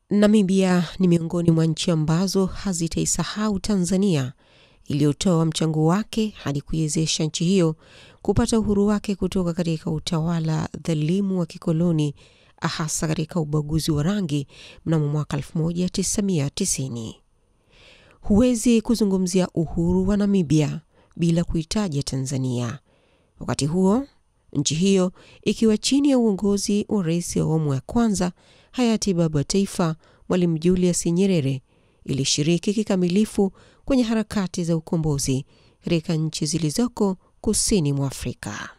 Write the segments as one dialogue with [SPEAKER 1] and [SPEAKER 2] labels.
[SPEAKER 1] Namibia ni miongoni mwa nchi ambazo hazitaisahau Tanzania iliyotoa mchango wake hadi kuiwezesha nchi hiyo kupata uhuru wake kutoka katika utawala dhalimu wa kikoloni, hasa katika ubaguzi wa rangi mnamo mwaka 1990. Huwezi kuzungumzia uhuru wa Namibia bila kuitaja Tanzania. Wakati huo, nchi hiyo ikiwa chini ya uongozi wa rais wa awamu ya kwanza hayati baba taifa Mwalimu Julius Nyerere, ilishiriki kikamilifu kwenye harakati za ukombozi katika nchi zilizoko kusini mwa Afrika.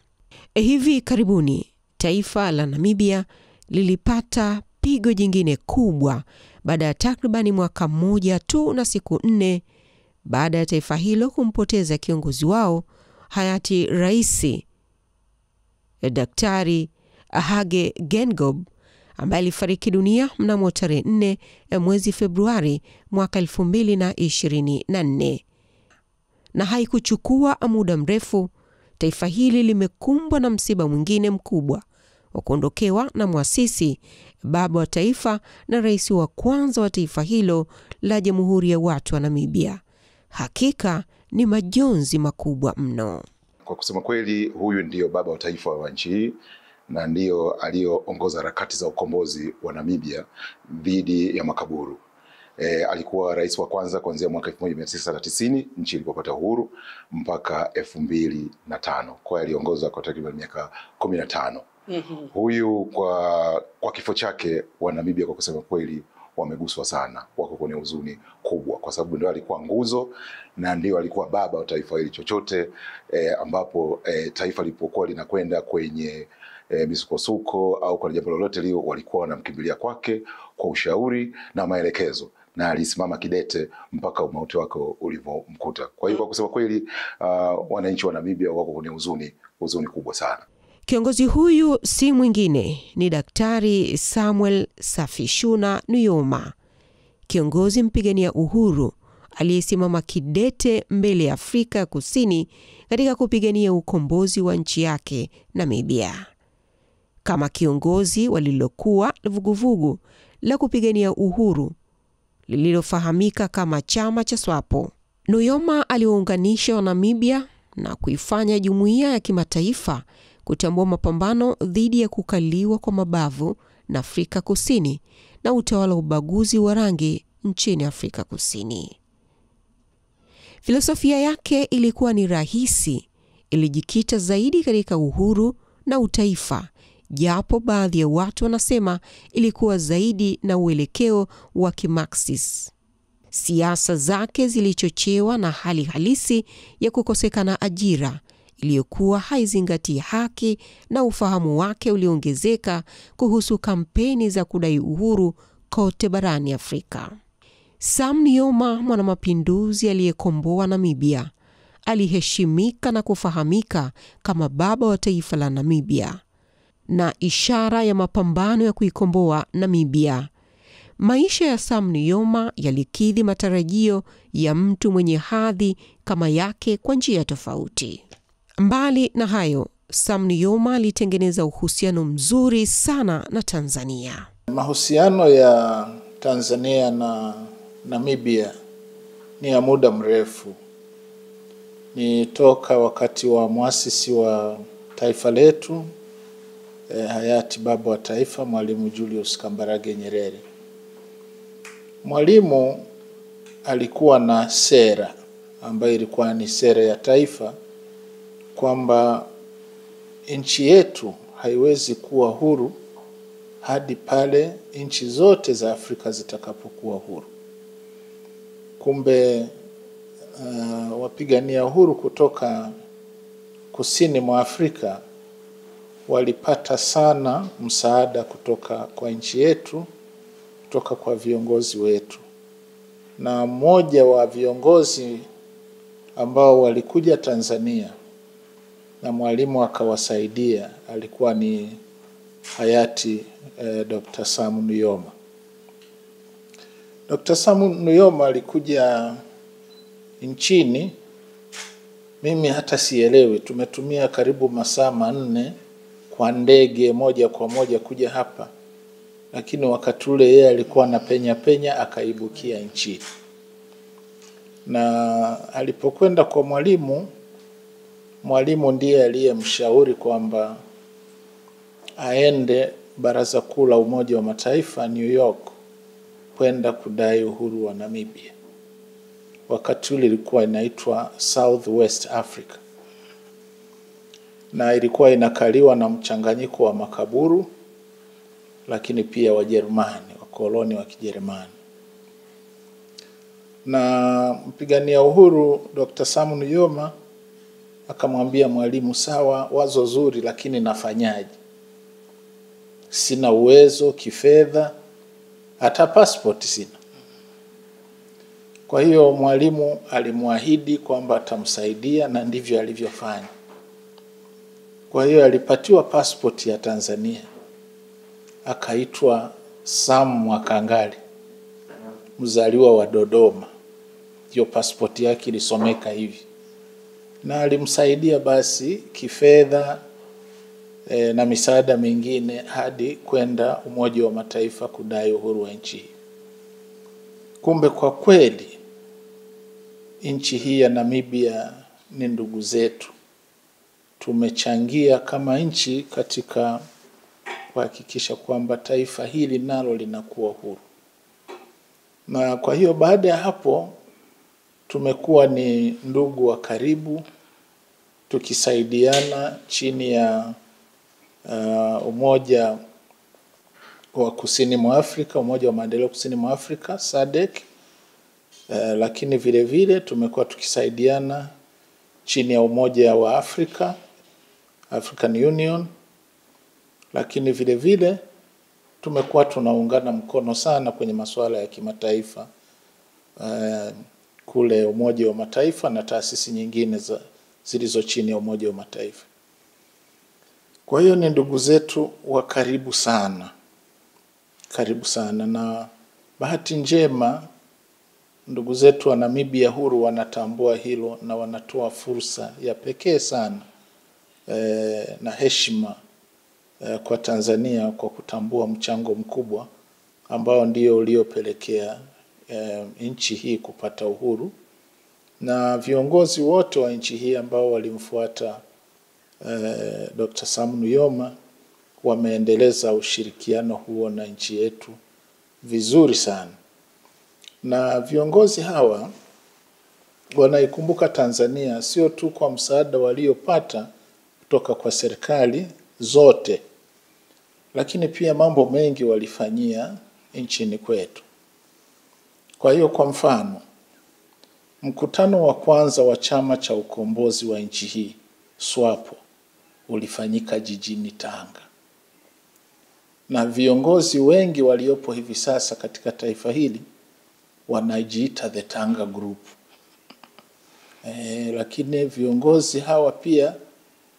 [SPEAKER 1] Hivi karibuni, taifa la Namibia lilipata pigo jingine kubwa baada ya takribani mwaka mmoja tu na siku 4 baada ya taifa hilo kumpoteza kiongozi wao hayati Rais Daktari Hage Geingob, ambaye alifariki dunia mnamo tarehe 4 mwezi Februari mwaka 2024. Na haikuchukua muda mrefu, taifa hili limekumbwa na msiba mwingine mkubwa wa kuondokewa na muasisi, baba wa taifa na rais wa kwanza wa taifa hilo la Jamhuri ya Watu wa Namibia. Hakika ni majonzi makubwa mno.
[SPEAKER 2] Kwa kusema kweli, huyu ndio baba wa taifa wa nchi hii na ndio alioongoza harakati za ukombozi wa Namibia dhidi ya makaburu. Alikuwa rais wa kwanza kuanzia mwaka 1990 nchi ilipopata uhuru mpaka 2005. Kwa aliongoza kwa takriban miaka 15. Huyu kwa kifo chake wa Namibia kwa kusema kweli wameguswa sana, wako kwenye huzuni kubwa kwa sababu ndio alikuwa nguzo na ndio alikuwa baba wa taifa hili. Chochote ambapo taifa lilipokuwa linakwenda kwenye misukosuko au kwa jambo lolote leo, walikuwa wanamkimbilia kwake kwa ushauri na maelekezo, na alisimama kidete mpaka umauti wake ulivomkuta. Kwa hiyo kwa kusema kweli wananchi wa Namibia wako kwenye huzuni kubwa sana.
[SPEAKER 1] Kiongozi huyu si mwingine ni Daktari Samuel Safishuna Nujoma, kiongozi mpigania uhuru aliyesimama kidete mbele ya Afrika Kusini katika kupigania ukombozi wa nchi yake Namibia. Kama kiongozi walilokuwa vuguvugu la kupigania uhuru lililofahamika kama chama cha SWAPO, Nujoma aliwaunganisha wa Namibia na kuifanya jumuiya ya kimataifa kutambua mapambano dhidi ya kukaliwa kwa mabavu na Afrika Kusini na utawala ubaguzi wa rangi nchini Afrika Kusini. Filosofia yake ilikuwa ni rahisi, ilijikita zaidi katika uhuru na utaifa, japo baadhi ya watu wanasema ilikuwa zaidi na uelekeo wa kimarxist. Siasa zake zilichochewa na hali halisi ya kukosekana ajira iliyokuwa haizingatii haki, na ufahamu wake uliongezeka kuhusu kampeni za kudai uhuru kote barani Afrika. Sam Nujoma, mwanamapinduzi aliyekomboa Namibia, aliheshimika na kufahamika kama baba wa taifa la Namibia na ishara ya mapambano ya kuikomboa Namibia. Maisha ya Sam Nujoma yalikidhi matarajio ya mtu mwenye hadhi kama yake kwa njia tofauti. Mbali na hayo, Sam Nujoma alitengeneza uhusiano mzuri sana na Tanzania.
[SPEAKER 3] Mahusiano ya Tanzania na Namibia ni ya muda mrefu. Ni toka wakati wa muasisi wa taifa letu, hayati baba wa taifa Mwalimu Julius Kambarage Nyerere. Mwalimu alikuwa na sera ambayo ilikuwa ni sera ya taifa, kwamba nchi yetu haiwezi kuwa huru hadi pale nchi zote za Afrika zitakapokuwa huru. Kumbe wapigania uhuru kutoka kusini mwa Afrika walipata sana msaada kutoka kwa nchi yetu, kutoka kwa viongozi wetu. Na mmoja wa viongozi ambao walikuja Tanzania na Mwalimu akawasaidia alikuwa ni hayati Dr. Sam Nujoma. Dr. Sam Nujoma alikuja nchini, mimi hata sielewi, tumetumia karibu masaa 4 kwa ndege moja kwa moja kuja hapa. lakini wakati ule yeye alikuwa na penya akaibukia nchi. Na alipokwenda kwa mwalimu ndiye aliyemshauri kwamba aende Baraza Kuu la Umoja wa Mataifa New York kwenda kudai uhuru wa Namibia. Wakati ule ilikuwa inaitwa Southwest Africa, na ilikuwa inakaliwa na mchanganyiko wa makaburu, lakini pia Wajerumani, wakoloni wa Kijerumani. Na mpigania uhuru Dr. Sam Nujoma akamwambia mwalimu, sawa, wazo zuri, lakini nafanyaje? Sina uwezo kifedha, hata passport sina. Kwa hiyo mwalimu alimwahidi kwamba atamsaidia, na ndivyo alivyofanya. Kwa hiyo alipatiwa passport ya Tanzania, akaitwa Sam Mwakangali, mzaliwa wa Dodoma. Hiyo passport yake ilisomeka hivi, na alimsaidia basi kifedha na misaada mingine hadi kwenda Umoja wa Mataifa kudai uhuru wa nchi. Kumbe kwa kweli nchi hii ya Namibia ni ndugu zetu. Tumechangia kama nchi katika kuhakikisha kwamba taifa hili nalo linakuwa huru. Na kwa hiyo baada ya hapo tumekuwa ni ndugu wa karibu, tukisaidiana chini ya Umoja wa Kusini mwa Afrika, Umoja wa Maendeleo Kusini mwa Afrika, SADC. Lakini vile vile tumekuwa tukisaidiana chini ya Umoja wa Afrika, African Union. Lakini vile vile tumekuwa tunaungana mkono sana kwenye masuala ya kimataifa kule Umoja wa Mataifa na taasisi nyingine zilizo chini ya Umoja wa Mataifa. Kwa hiyo ni ndugu zetu wa karibu sana. Karibu sana, na bahati njema ndugu zetu wa Namibia huru wanatambua hilo na wanatoa fursa ya pekee sana na heshima kwa Tanzania kwa kutambua mchango mkubwa ambao ndio uliopelekea nchi hii kupata uhuru, na viongozi wote wa nchi hii ambao walimfuata Dr. Sam Nujoma wameendeleza ushirikiano huo na nchi yetu vizuri sana. Na viongozi hawa wanaikumbuka Tanzania sio tu kwa msaada waliopata kutoka kwa serikali zote, lakini pia mambo mengi walifanyia nchini kwetu. Kwa hiyo kwa mfano, mkutano wa kwanza wa Chama cha Ukombozi wa nchi hii, SWAPO, ulifanyika jijini Tanga. Na viongozi wengi waliopo hivi sasa katika taifa hili wanajiita the Tanga Group. Lakini viongozi hawa pia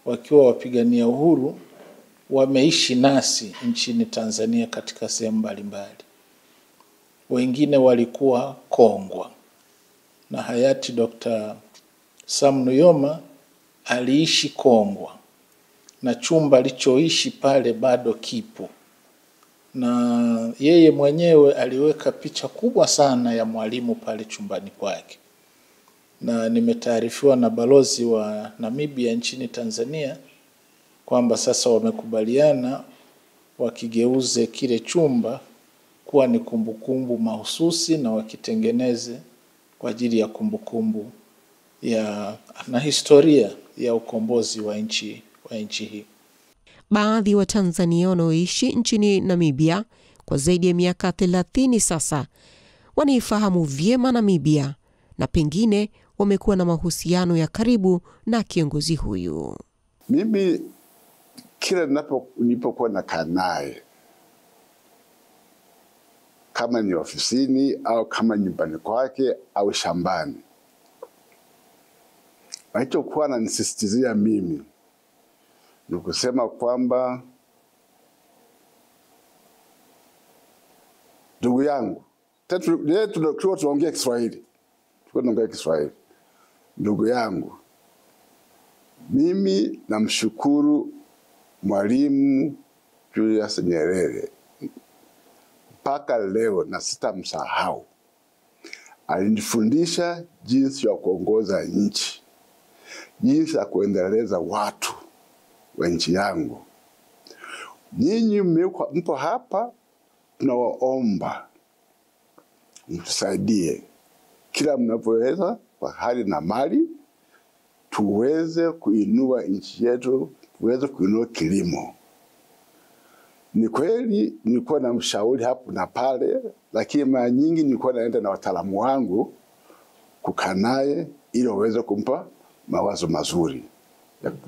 [SPEAKER 3] wakiwa wapigania uhuru wameishi nasi nchini Tanzania katika sehemu mbalimbali. Wengine walikuwa Kongwa, na hayati Dr. Sam Nujoma aliishi Kongwa, na chumba alichoishi pale bado kipo, na yeye mwenyewe aliweka picha kubwa sana ya Mwalimu pale chumbani kwake. Na nimetaarifiwa na balozi wa Namibia nchini Tanzania kwamba sasa wamekubaliana wakigeuze kile chumba kuwa ni kumbukumbu mahususi na wakitengeneze kwa ajili ya kumbukumbu na historia ya ukombozi wa nchi hii.
[SPEAKER 1] Baadhi wa Tanzania wanaoishi nchini Namibia kwa zaidi ya miaka 30 sasa wanaifahamu vyema Namibia, na pengine wamekuwa na mahusiano ya karibu na kiongozi huyu.
[SPEAKER 4] Mimi kila nilipokuwa nakaa naye, kama ni ofisini au kama nyumbani kwake au shambani, alichokuwa ananisisitizia mimi ni kusema kwamba, ndugu yangu, tulikuwa tunaongea Kiswahili. Ndugu yangu, mimi namshukuru Mwalimu Julius Nyerere mpaka leo na sitamsahau. Alinifundisha jinsi ya kuongoza nchi, jinsi ya kuendeleza watu wa nchi yangu. Nyinyi mpo hapa, tunawaomba mtusaidie kila mnapoweza kwa hali na mali, tuweze kuinua nchi yetu, tuweze kuinua kilimo. Ni kweli nilikuwa na mshauri hapo na pale, lakini mara nyingi nilikuwa naenda na wataalamu wangu kukaa naye ili waweze kumpa mawazo mazuri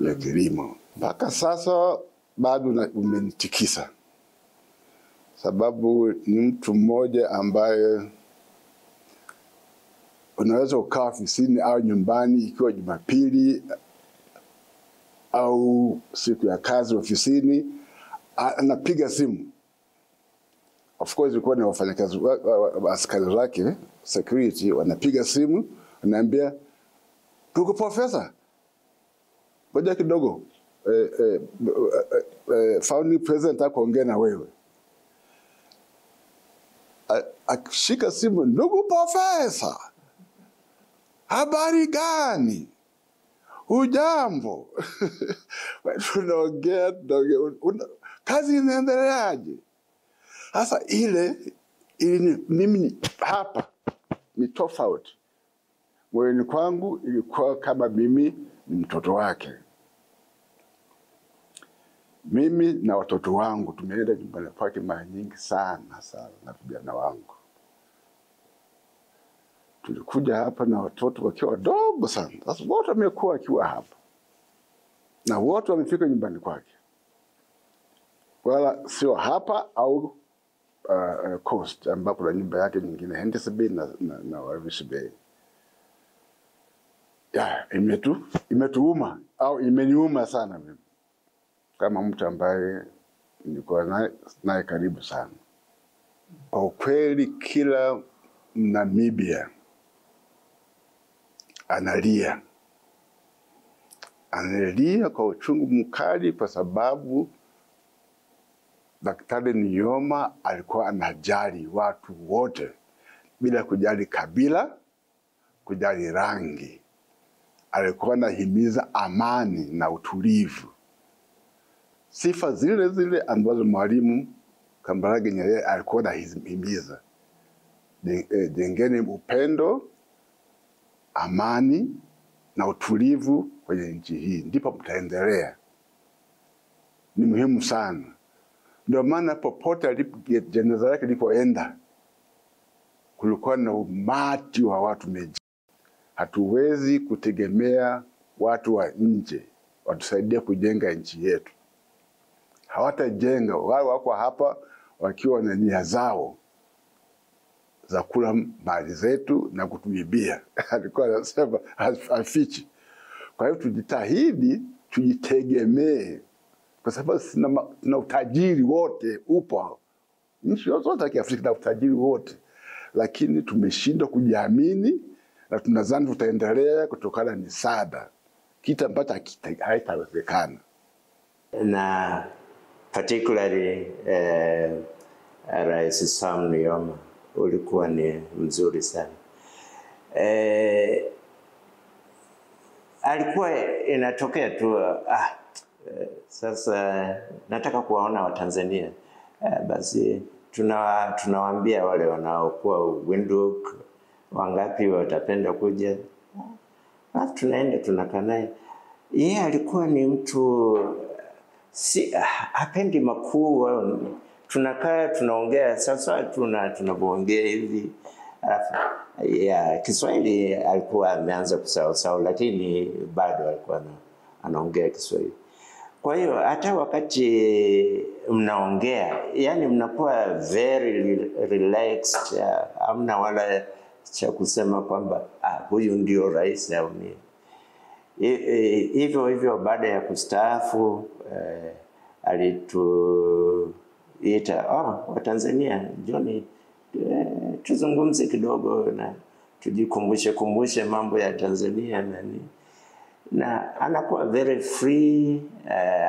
[SPEAKER 4] ya kilimo. Mpaka sasa bado umenitikisa, sababu ni mtu mmoja ambaye unaweza ukaa ofisini au nyumbani, ikiwa Jumapili au siku ya kazi ofisini, anapiga simu. Of course ilikuwa ni wafanyakazi askari wake security, wanapiga simu, wanaambia, "Ndugu profesa, ngoja kidogo, founding president ataongea na wewe." Akishika simu, "Ndugu profesa, habari gani? Hujambo?" Tunaongea, kazi inaendeleaje? Sasa mimi hapa ni tofauti. Moyoni kwangu ilikuwa kama mimi ni mtoto wake. Mimi na watoto wangu tumeenda nyumbani kwake mara nyingi sana na vijana wangu. Tulikuja hapa na watoto wakiwa wadogo sana. Sasa wote wamekuwa wakiwa hapa. Na wote wamefika nyumbani kwake. Wala sio hapa au Coast, ambapo na nyumba yake nyingine Henderson Bay na Walvis Bay. Imetuuma au imeniuma sana mimi, kama mtu ambaye nilikuwa naye karibu sana. Kwa kweli kila Namibia analia kwa uchungu mkali, kwa sababu Daktari Nujoma alikuwa anajali watu wote bila kujali kabila, kujali rangi. Alikuwa anahimiza amani na utulivu, sifa zile zile ambazo Mwalimu Kambarage Nyerere alikuwa anahimiza. Jengeni upendo, amani na utulivu kwenye nchi hii, ndipo mtaendelea. Ni muhimu sana. Ndio maana popote jeneza lake lilipoenda, kulikuwa na umati wa watu meji. Hatuwezi kutegemea watu wa nje watusaidie kujenga nchi yetu. Hawatajenga. Wao wako hapa wakiwa na nia zao za kula mali zetu na kutuibia. Alikuwa anasema afichi. Kwa hiyo tujitahidi, tujitegemee, kwa sababu na utajiri wote upo. Nchi zote za Kiafrika na utajiri wote, lakini tumeshindwa kujiamini na tunadhani tutaendelea kutokana na misaada, kitu ambacho haitawezekana.
[SPEAKER 5] Na particularly Rais Sam Nujoma ulikuwa ni mzuri sana. Alikuwa inatokea tu sasa nataka kuwaona Watanzania, basi tunawaambia wale wanaokuwa Windhoek wangapi watapenda kuja, alafu tunaenda tunakaa naye. Yeye alikuwa ni mtu hapendi makuu. Tunakaa tunaongea, sasa tunapoongea hivi, Kiswahili alikuwa ameanza kusahau, lakini bado alikuwa anaongea Kiswahili. Kwa hiyo hata wakati mnaongea, yani mnakuwa very relaxed, hamna wala cha kusema kwamba huyu ndio rais au nini. Hivyo baada ya kustaafu alituita, Watanzania njoni tuzungumze kidogo na tujikumbushe mambo ya Tanzania na anakuwa very free.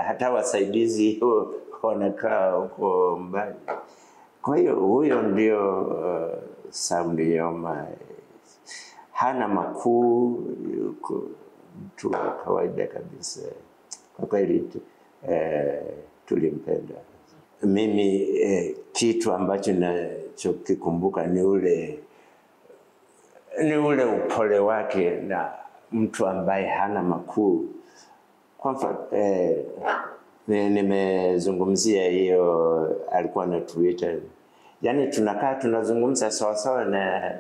[SPEAKER 5] Hata wasaidizi wanakaa huko mbali. Kwa hiyo huyo ndio Sam Nujoma, hana makuu, mtu wa kawaida kabisa. Kwa kweli tulimpenda. Mimi kitu ambacho nachokikumbuka ni ule upole wake, na mtu ambaye hana makuu. Kwa mfano nimezungumzia hiyo, alikuwa na Twitter. Yaani tunakaa tunazungumza sawa na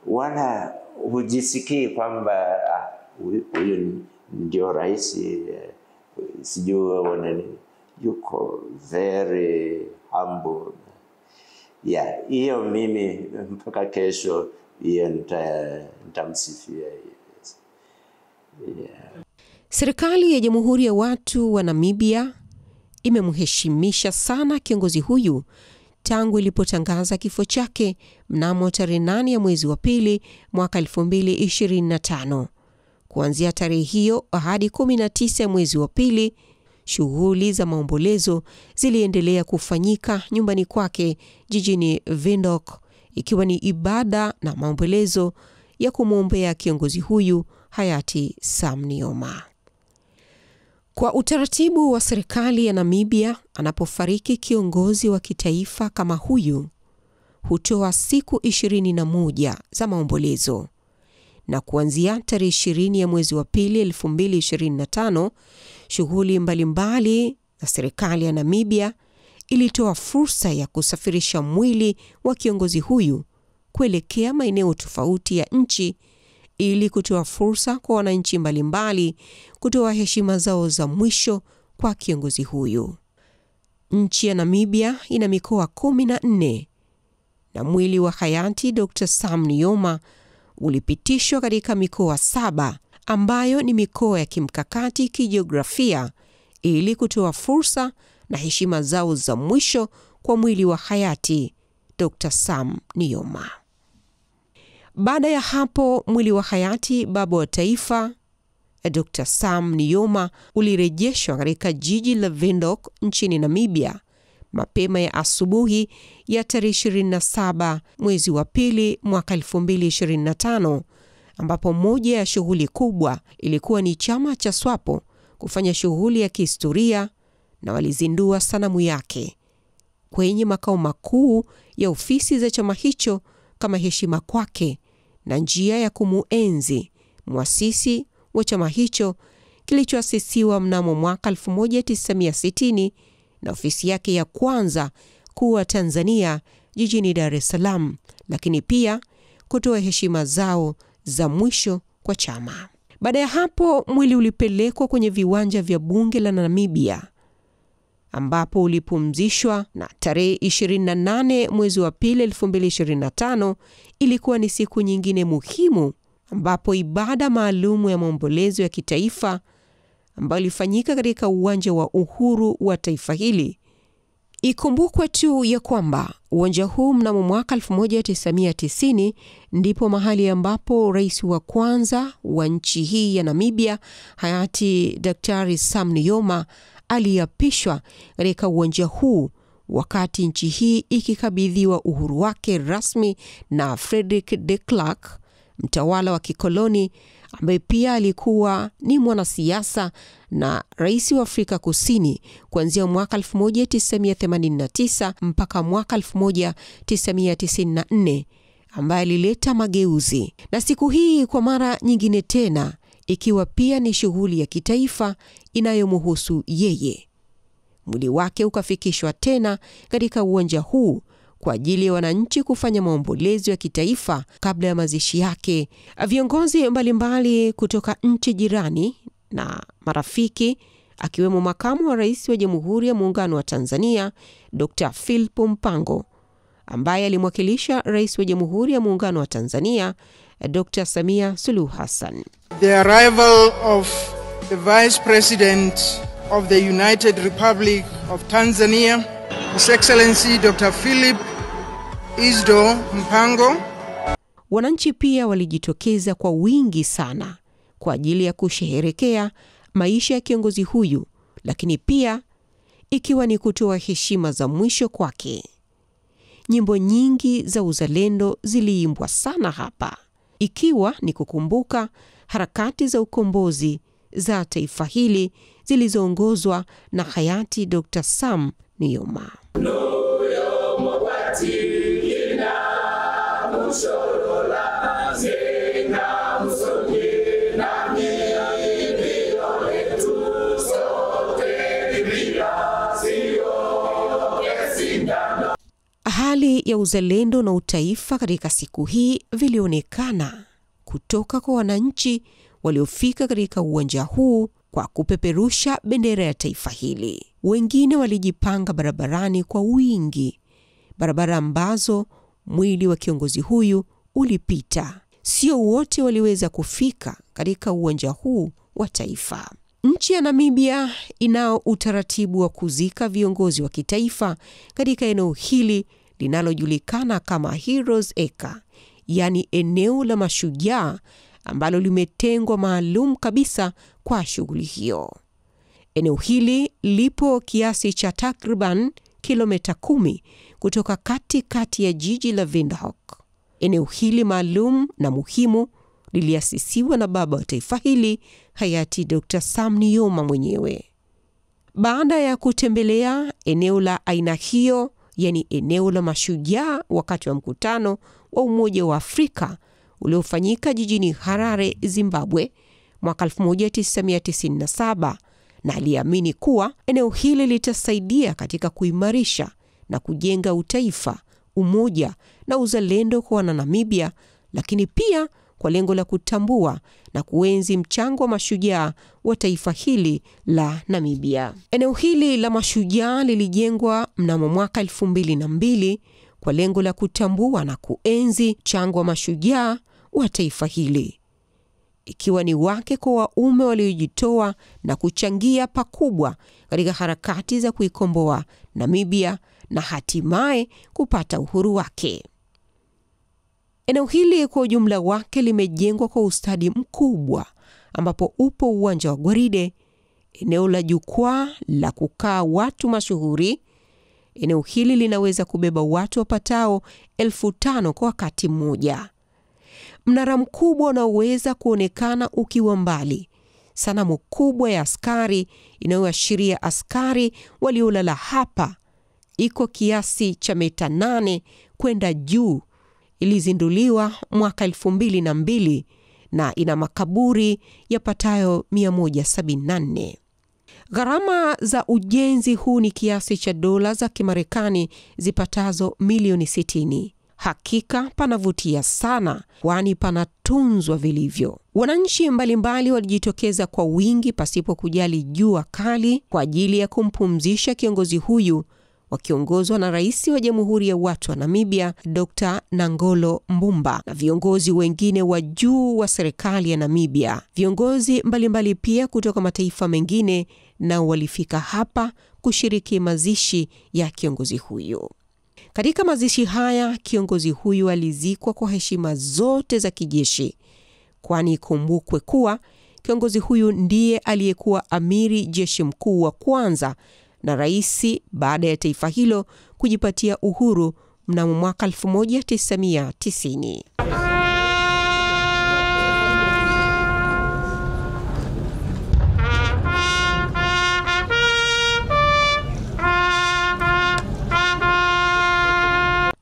[SPEAKER 5] wala hujisikii kwamba huyu ndio rais, sijui wanani, yuko very humble. Hiyo mimi mpaka kesho hiyo nitamsifia.
[SPEAKER 1] Serikali ya Jamhuri ya Watu wa Namibia imemheshimisha sana kiongozi huyu tangu ilipotangaza kifo chake mnamo tarehe 8 ya mwezi wa pili mwaka 2025. Kuanzia tarehe hiyo hadi 19 ya mwezi wa pili, shughuli za maombolezo ziliendelea kufanyika nyumbani kwake jijini Windhoek, ikiwa ni ibada na maombolezo ya kumwombea kiongozi huyu hayati Sam Nujoma. Kwa utaratibu wa serikali ya Namibia, anapofariki kiongozi wa kitaifa kama huyu, hutoa siku 21 za maombolezo. Na kuanzia tarehe 20 ya mwezi wa pili 2025, shughuli mbalimbali za serikali ya Namibia ilitoa fursa ya kusafirisha mwili wa kiongozi huyu kuelekea maeneo tofauti ya nchi, ili kutoa fursa kwa wananchi mbalimbali kutoa heshima zao za mwisho kwa kiongozi huyu. Nchi ya Namibia ina mikoa 14 na mwili wa hayati Dr. Sam Nujoma ulipitishwa katika mikoa 7 ambayo ni mikoa ya kimkakati kijiografia, ili kutoa fursa na heshima zao za mwisho kwa mwili wa hayati Dr. Sam Nujoma. Baada ya hapo, mwili wa hayati baba wa taifa Dr. Sam Nujoma ulirejeshwa katika jiji la Windhoek nchini Namibia mapema ya asubuhi ya tarehe 27 mwezi wa pili mwaka 2025, ambapo moja ya shughuli kubwa ilikuwa ni chama cha SWAPO kufanya shughuli ya kihistoria, na walizindua sanamu yake kwenye makao makuu ya ofisi za chama hicho kama heshima kwake na njia ya kumuenzi muasisi wa chama hicho kilichoasisiwa mnamo mwaka 1960 na ofisi yake ya kwanza kuwa Tanzania jijini Dar es Salaam, lakini pia kutoa heshima zao za mwisho kwa chama. Baada ya hapo, mwili ulipelekwa kwenye viwanja vya bunge la Namibia ambapo ulipumzishwa, na tarehe 28 mwezi wa pili 2025 ilikuwa ni siku nyingine muhimu ambapo ibada maalumu ya maombolezo ya kitaifa ambayo ilifanyika katika uwanja wa uhuru wa taifa hili. Ikumbukwe tu ya kwamba uwanja huu mnamo mwaka 1990 ndipo mahali ambapo rais wa kwanza wa nchi hii ya Namibia hayati Daktari Sam Nujoma aliapishwa katika uwanja huu, wakati nchi hii ikikabidhiwa uhuru wake rasmi na Frederick de Klerk, mtawala wa kikoloni ambaye pia alikuwa ni mwanasiasa na rais wa Afrika Kusini kuanzia mwaka 1989 mpaka mwaka 1994, ambaye alileta mageuzi. Na siku hii kwa mara nyingine tena, ikiwa pia ni shughuli ya kitaifa inayomhusu yeye, mwili wake ukafikishwa tena katika uwanja huu kwa ajili ya wananchi kufanya maombolezo ya kitaifa kabla ya mazishi yake. Viongozi mbalimbali kutoka nchi jirani na marafiki, akiwemo makamu wa rais wa Jamhuri ya Muungano wa Tanzania Dr. Philip Mpango, ambaye alimwakilisha rais wa Jamhuri ya Muungano wa Tanzania Dr. Samia Suluhu Hassan.
[SPEAKER 6] The arrival of the Vice President of the United Republic of Tanzania, His Excellency Dr. Philip Isdor Mpango.
[SPEAKER 1] Wananchi pia walijitokeza kwa wingi sana kwa ajili ya kusherehekea maisha ya kiongozi huyu, lakini pia ikiwa ni kutoa heshima za mwisho kwake. nyimbo nyingi za uzalendo ziliimbwa sana hapa, ikiwa ni kukumbuka harakati za ukombozi za taifa hili zilizoongozwa na hayati Dr. Sam Nujoma. Hali ya uzalendo na utaifa katika siku hii vilionekana kutoka kwa wananchi waliofika katika uwanja huu kwa kupeperusha bendera ya taifa hili. Wengine walijipanga barabarani kwa wingi, barabara ambazo mwili wa kiongozi huyu ulipita. Sio wote waliweza kufika katika uwanja huu wa taifa. Nchi ya Namibia inao utaratibu wa kuzika viongozi wa kitaifa katika eneo hili linalojulikana kama Heroes Acre, yani eneo la mashujaa ambalo limetengwa maalum kabisa kwa shughuli hiyo. Eneo hili lipo kiasi cha takriban kilomita 10 kutoka katikati ya jiji la Windhoek. Eneo hili maalum na muhimu liliasisiwa na baba wa taifa hili, hayati Dr. Sam Nujoma mwenyewe. Baada ya kutembelea eneo la aina hiyo, yani eneo la mashujaa, wakati wa mkutano wa Umoja wa Afrika uliofanyika jijini Harare, Zimbabwe mwaka 1997, na aliamini kuwa eneo hili litasaidia katika kuimarisha na kujenga utaifa, umoja na uzalendo kwa Wanamibia, lakini pia kwa lengo la kutambua na kuenzi mchango wa mashujaa wa taifa hili la Namibia. Eneo hili la mashujaa lilijengwa mnamo mwaka 2002 kwa lengo la kutambua na kuenzi mchango wa mashujaa wa taifa hili, ikiwa ni wake kwa waume waliojitoa na kuchangia pakubwa katika harakati za kuikomboa Namibia na hatimaye kupata uhuru wake. Eneo hili kwa ujumla wake limejengwa kwa ustadi mkubwa, ambapo upo uwanja wa gwaride, eneo la jukwaa la kukaa watu mashuhuri. Eneo hili linaweza kubeba watu wapatao 5,000 kwa wakati mmoja. Mnara mkubwa unaoweza kuonekana ukiwa mbali, sanamu kubwa ya askari inayoashiria askari waliolala hapa, iko kiasi cha mita 8 kwenda juu. Ilizinduliwa mwaka 2002 na ina makaburi yapatayo 174. Gharama za ujenzi huu ni kiasi cha dola za Kimarekani zipatazo milioni 60. Hakika panavutia sana, kwani panatunzwa vilivyo. Wananchi mbalimbali walijitokeza kwa wingi pasipo kujali jua kali kwa ajili ya kumpumzisha kiongozi huyu, wakiongozwa na Rais wa Jamhuri ya Watu wa Namibia Dr. Nangolo Mbumba na viongozi wengine wa juu wa serikali ya Namibia. Viongozi mbalimbali pia kutoka mataifa mengine nao walifika hapa kushiriki mazishi ya kiongozi huyu. Katika mazishi haya, kiongozi huyu alizikwa kwa heshima zote za kijeshi, kwani kumbukwe kuwa kiongozi huyu ndiye aliyekuwa amiri jeshi mkuu wa kwanza na rais baada ya taifa hilo kujipatia uhuru mnamo mwaka 1990.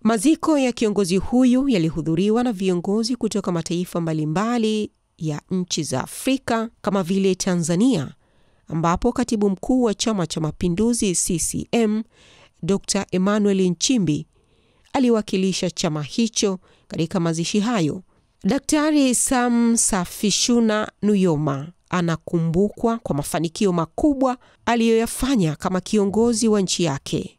[SPEAKER 1] Maziko ya kiongozi huyu yalihudhuriwa na viongozi kutoka mataifa mbalimbali ya nchi za Afrika kama vile Tanzania, ambapo katibu mkuu wa Chama cha Mapinduzi CCM Dr. Emmanuel Nchimbi aliwakilisha chama hicho katika mazishi hayo. Daktari Sam Safishuna Nujoma anakumbukwa kwa mafanikio makubwa aliyoyafanya kama kiongozi wa nchi yake.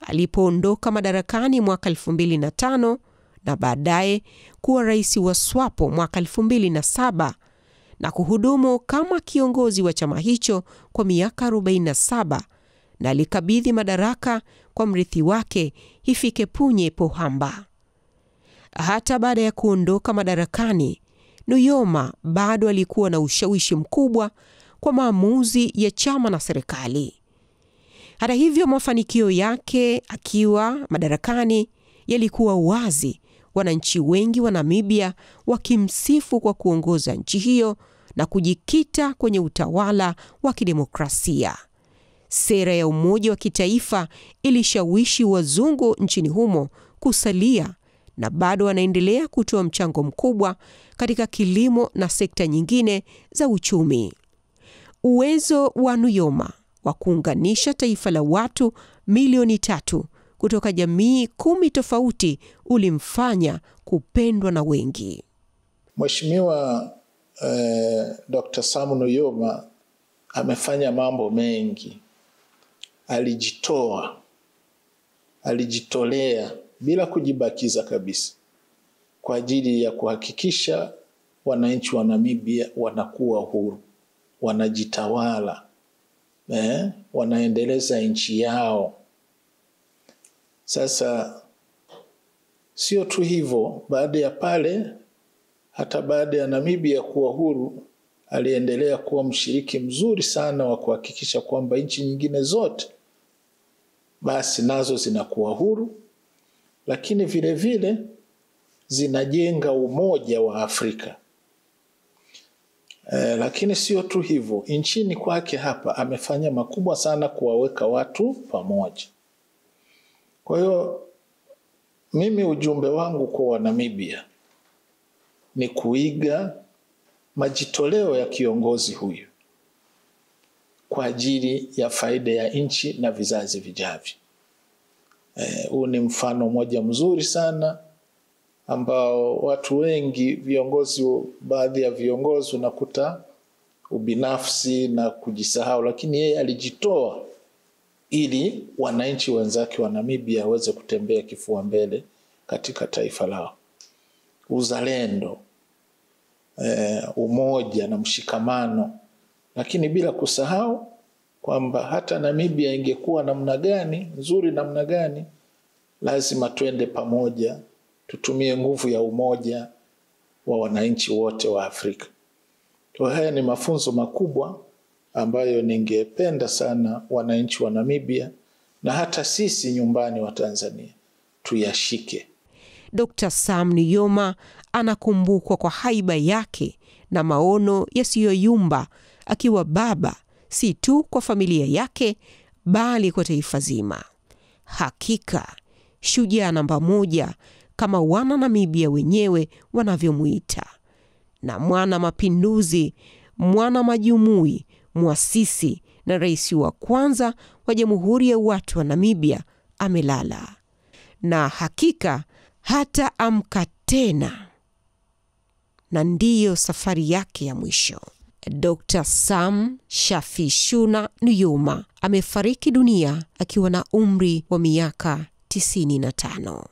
[SPEAKER 1] Alipoondoka madarakani mwaka 2005 na baadaye kuwa rais wa SWAPO mwaka 2007 na kuhudumu kama kiongozi wa chama hicho kwa miaka 47, na alikabidhi madaraka kwa mrithi wake Hifikepunye Pohamba. Hata baada ya kuondoka madarakani, Nujoma bado alikuwa na ushawishi mkubwa kwa maamuzi ya chama na serikali. Hata hivyo, mafanikio yake akiwa madarakani yalikuwa wazi, wananchi wengi wa Namibia wakimsifu kwa kuongoza nchi hiyo na kujikita kwenye utawala wa kidemokrasia. Sera ya umoja wa kitaifa ilishawishi wazungu nchini humo kusalia, na bado wanaendelea kutoa mchango mkubwa katika kilimo na sekta nyingine za uchumi. Uwezo wa Nujoma wa kuunganisha taifa la watu milioni 3 kutoka jamii 10 tofauti ulimfanya kupendwa na wengi.
[SPEAKER 3] Mheshimiwa Dr. Sam Nujoma amefanya mambo mengi. Alijitolea bila kujibakiza kabisa kwa ajili ya kuhakikisha wananchi wa Namibia wanakuwa huru, wanajitawala, wanaendeleza nchi yao. Sasa sio tu hivyo, baada ya pale, hata baada ya Namibia kuwa huru, aliendelea kuwa mshiriki mzuri sana wa kuhakikisha kwamba nchi nyingine zote basi nazo zinakuwa huru, lakini vile vile zinajenga umoja wa Afrika. Lakini sio tu hivyo, nchini kwake hapa amefanya makubwa sana kuwaweka watu pamoja. Kwa hiyo mimi ujumbe wangu kwa Wanamibia ni kuiga majitoleo ya kiongozi huyu kwa ajili ya faida ya nchi na vizazi vijavyo. Huu ni mfano moja mzuri sana ambao watu wengi, baadhi ya viongozi unakuta ubinafsi na kujisahau, lakini yeye alijitoa ili wananchi wenzake wa Namibia waweze kutembea kifua mbele katika taifa lao. Uzalendo, umoja na mshikamano, lakini bila kusahau kwamba hata Namibia ingekuwa namna gani, nzuri namna gani, lazima tuende pamoja, tutumie nguvu ya umoja wa wananchi wote wa Afrika. Kwa haya ni mafunzo makubwa ambayo ningependa sana wananchi wa Namibia na hata sisi nyumbani wa Tanzania tuyashike.
[SPEAKER 1] Dr. Sam Nujoma anakumbukwa kwa haiba yake na maono yasiyoyumba, akiwa baba si tu kwa familia yake bali kwa taifa zima. Hakika shujaa namba 1 kama wana Namibia wenyewe wanavyomuita, na mwana mapinduzi, mwana majumui, muasisi na rais wa kwanza wa Jamhuri ya Watu wa Namibia amelala, na hakika hata amka tena, na ndiyo safari yake ya mwisho. Dr. Sam Shafishuna Nujoma amefariki dunia akiwa na umri wa miaka 95.